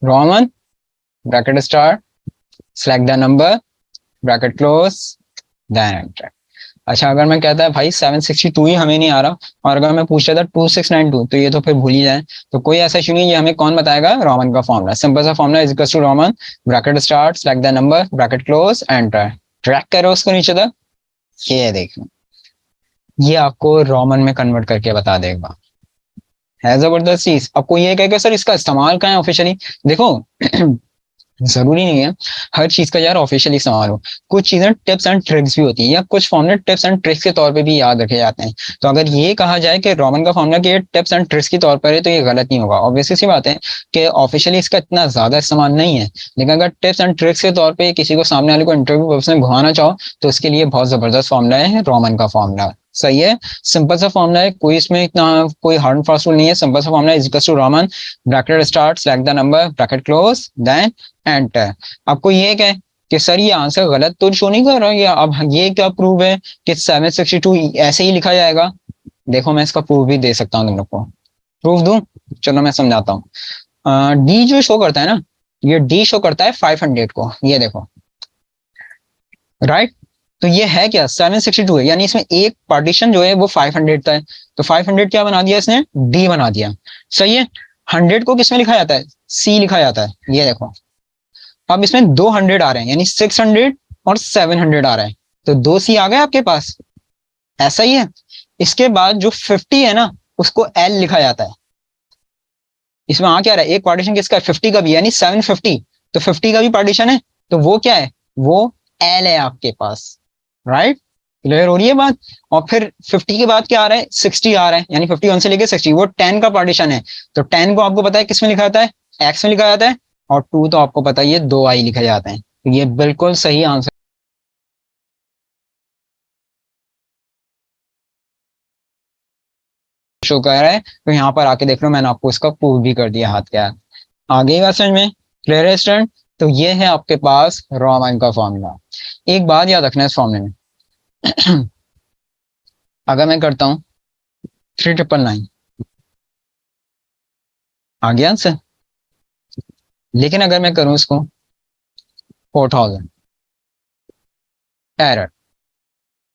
Roman bracket start, select the number, bracket close, then enter. अच्छा, अगर मैं कहता है भाई 762 ही हमें नहीं आ रहा, और अगर मैं पूछ रहा था 2692, तो ये तो फिर भूल ही जाए। तो कोई ऐसा इशू नहीं, ये हमें कौन बताएगा? रोमन का फॉर्मूला, सिंपल सा formula, is equal to Roman bracket start, select the number, bracket close, enter. Track करो उसको नीचे तक, ये देखो, ये आपको रोमन में कन्वर्ट करके बता देगा। है जबरदस्त चीज। अब कोई ये कहेगा सर इसका इस्तेमाल कहाँ है ऑफिशियली? देखो जरूरी नहीं है हर चीज का यार ऑफिशियली इस्तेमाल हो। कुछ चीजें टिप्स एंड ट्रिक्स भी होती है, या कुछ फॉर्मूले टिप्स एंड ट्रिक्स के तौर पे भी याद रखे जाते हैं। तो अगर ये कहा जाए कि रोमन का फॉर्मूला कि ये टिप्स एंड ट्रिक्स के तौर पर है, तो ये गलत नहीं होगा। ऑब्वियसली सी बात है कि ऑफिशियली इसका इतना ज्यादा इस्तेमाल नहीं है, लेकिन अगर टिप्स एंड ट्रिक्स के तौर पर किसी को, सामने वाले को इंटरव्यू पर्पस में घुमाना चाहो, तो इसके लिए बहुत जबरदस्त फॉर्मूला है रोमन का फॉर्मूला। सही है, सिंपल सा फॉर्मूला है, कोई इसमें इतना कोई हार्ड एंड फास्ट रूल नहीं है। सिंपल सा formula, is equal to Roman bracket start, select the number, bracket close, then enter. आपको ये क्या है कि सर ये आंसर गलत तो शो नहीं कर रहा, या अब ये क्या प्रूव है कि 762 ऐसे ही लिखा जाएगा? देखो मैं इसका प्रूफ भी दे सकता हूँ तुम लोग को। प्रूफ दूं? चलो मैं समझाता हूँ। डी जो शो करता है ना, ये डी शो करता है 500 को, ये देखो, राइट। तो ये है क्या? 762 है, यानी इसमें एक पार्टीशन जो है वो 500 का है। तो 500 क्या बना दिया इसने? डी बना दिया। सही है। 100 को किसमें लिखा जाता है? सी लिखा जाता है, ये देखो। अब इसमें 200 आ रहे हैं, यानी 600 और 700 आ रहा है, तो 2 सी आ गए आपके पास। ऐसा ही है। इसके बाद जो 50 है ना, उसको एल लिखा जाता है। इसमें आ क्या रहा है? एक पार्टीशन किसका है? 50 का भी, यानी 750। तो 50 का भी पार्टीशन है, तो वो क्या है? वो एल है आपके पास, राइट। क्लियर हो रही है बात? और फिर 50 के बाद क्या आ रहा है? 60 आ रहा है, यानी 51 से लेके 60, वो 10 का पार्टीशन है। तो 10 को आपको पता है किसमें लिखा जाता है? एक्स में लिखा जाता है। और 2 तो आपको पता ही है 2 आई लिखे जाते हैं। तो ये बिल्कुल सही आंसर शो कर रहा है। तो यहाँ पर आके देख लो, मैंने आपको इसका प्रूव भी कर दिया हाथ के हाथ। आगे बात समझ में? क्लियर है स्टूडेंट? तो ये है आपके पास रोमन का फॉर्मूला। एक बात याद रखना है इस फॉर्मूले में। अगर मैं करता हूँ 3999, आ गया आंसर। लेकिन अगर मैं करूँ इसको 4000, एरर।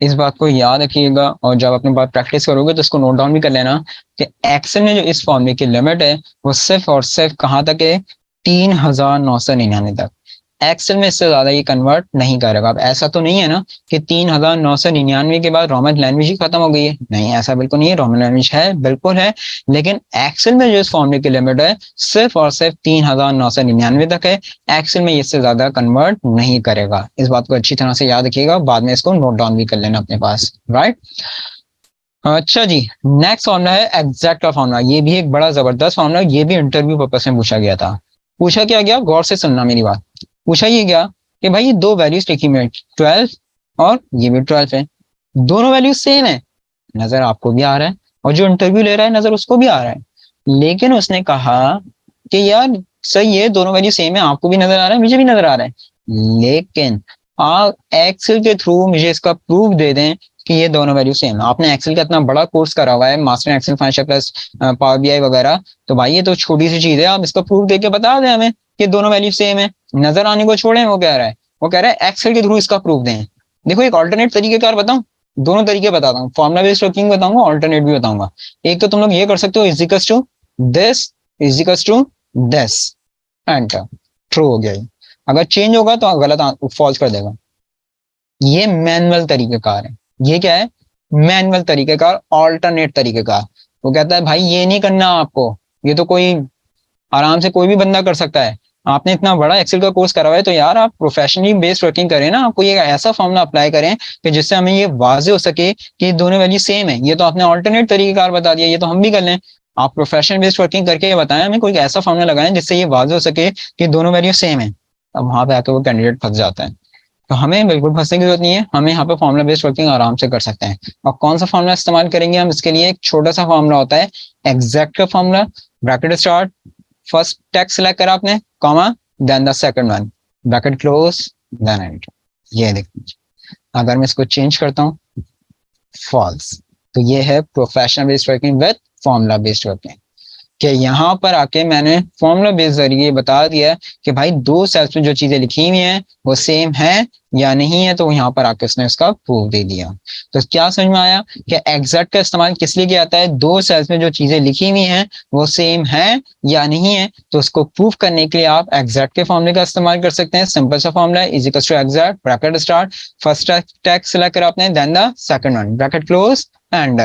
इस बात को याद रखिएगा, और जब अपनी बात प्रैक्टिस करोगे तो इसको नोट डाउन भी कर लेना कि एक्सेल में जो इस फॉर्मूले की लिमिट है, वो सिर्फ और सिर्फ कहाँ तक है? 3999 तक। एक्सेल में इससे ज्यादा ये कन्वर्ट नहीं करेगा। अब ऐसा तो नहीं है ना कि 3999 के बाद रोमन लैंग्वेज ही खत्म हो गई है? नहीं, ऐसा बिल्कुल नहीं है। रोमन लैंग्वेज है, बिल्कुल है, लेकिन एक्सेल में जो इस फॉर्मूले की लिमिट है सिर्फ और सिर्फ 3999 तक है। एक्सेल में इससे ज्यादा कन्वर्ट नहीं करेगा। इस बात को अच्छी तरह से याद रखिएगा, बाद में इसको नोट डाउन भी कर लेना अपने पास, राइट। अच्छा जी, नेक्स्ट फॉर्मूला है एग्जैक्ट का फॉर्मूला। ये भी एक बड़ा जबरदस्त फॉर्मूला, ये भी इंटरव्यू पर्पस में पूछा गया था। पूछा क्या गया? गौर से सुनना मेरी बात। पूछा ये गया कि भाई ये दो वैल्यूज लिखी में 12 और ये भी 12 है, दोनों वैल्यूज सेम है, नजर आपको भी आ रहा है और जो इंटरव्यू ले रहा है नजर उसको भी आ रहा है। लेकिन उसने कहा कि यार सही है, दोनों वैल्यू सेम है, आपको भी नजर आ रहा है, मुझे भी नजर आ रहा है, लेकिन आप एक्सेल के थ्रू मुझे इसका प्रूफ दे दें कि ये दोनों वैल्यू सेम है। आपने एक्सेल का इतना बड़ा कोर्स करा हुआ है, master Excel, financial plus, power BI वगैरह, तो भाई ये तो छोटी सी चीज है, आप इसका प्रूफ दे के बता दें हमें कि दोनों वैल्यू सेम है। नजर आने को छोड़ें, वो कह रहा है, वो कह रहा है एक्सेल के थ्रू इसका प्रूफ दें। देखो एक ऑल्टरनेट तरीके कार बताऊं, दोनों तरीके बताता हूँ, फॉर्मुला बेस्ड वर्किंग बताऊंगा, ऑल्टरनेट भी बताऊंगा। एक तो तुम लोग ये कर सकते हो, is equals to this, is equals to this, enter, true हो गया ये। अगर चेंज होगा तो गलत फॉल्स कर देगा। ये मैनुअल तरीकेकार है। ये क्या है? मैनुअल तरीकेकार, ऑल्टरनेट तरीकेकार। वो कहता है भाई ये नहीं करना आपको, ये तो कोई आराम से कोई भी बंदा कर सकता है। आपने इतना बड़ा एक्सेल का कोर्स करा हुआ है, तो यार आप प्रोफेशनली बेस्ड वर्किंग करें ना, आपको ये ऐसा फॉर्मूला अप्लाई करें कि जिससे हमें ये वाजे हो सके कि दोनों वैल्यू सेम है। ये तो आपने ऑल्टरनेट तरीकेकार बता दिया, ये तो हम भी कर लें। आप प्रोफेशनल बेस्ड वर्किंग करके ये बताएं हमें, कोई ऐसा फॉर्मूला लगाएं जिससे ये वाजे हो सके कि दोनों वैल्यू सेम है। अब वहां पे आके वो कैंडिडेट फंस जाता है। तो हमें बिल्कुल फंसने की जरूरत नहीं है, हमें यहाँ पे फॉर्मुला बेस्ड वर्किंग आराम से कर सकते हैं। और कौन सा फॉर्मुला इस्तेमाल करेंगे हम इसके लिए? एक छोटा सा फॉर्मुला होता है एग्जैक्ट का formula. Bracket start, first text select करा आपने, comma, then the second one, bracket close, then enter. ये देखिए, अगर मैं इसको चेंज करता हूँ फॉल्स, तो ये है professional based working with formula based working. कि यहाँ पर आके मैंने फॉर्मूला बेस जरिए बता दिया कि भाई दो सेल्स में जो चीजें लिखी हुई हैं वो सेम है या नहीं है, तो यहाँ पर आके उसने उसका प्रूफ दे दिया। तो क्या समझ में आया कि एग्जैक्ट का इस्तेमाल किस लिए किया जाता है? दो सेल्स में जो चीजें लिखी हुई हैं वो सेम है या नहीं है, तो उसको प्रूफ करने के लिए आप एग्जैक्ट के फॉर्मूले का इस्तेमाल कर सकते हैं। सिंपल सा फॉर्मूला है, is equals to exact bracket start, first tag select करा आपने, then the second one bracket close and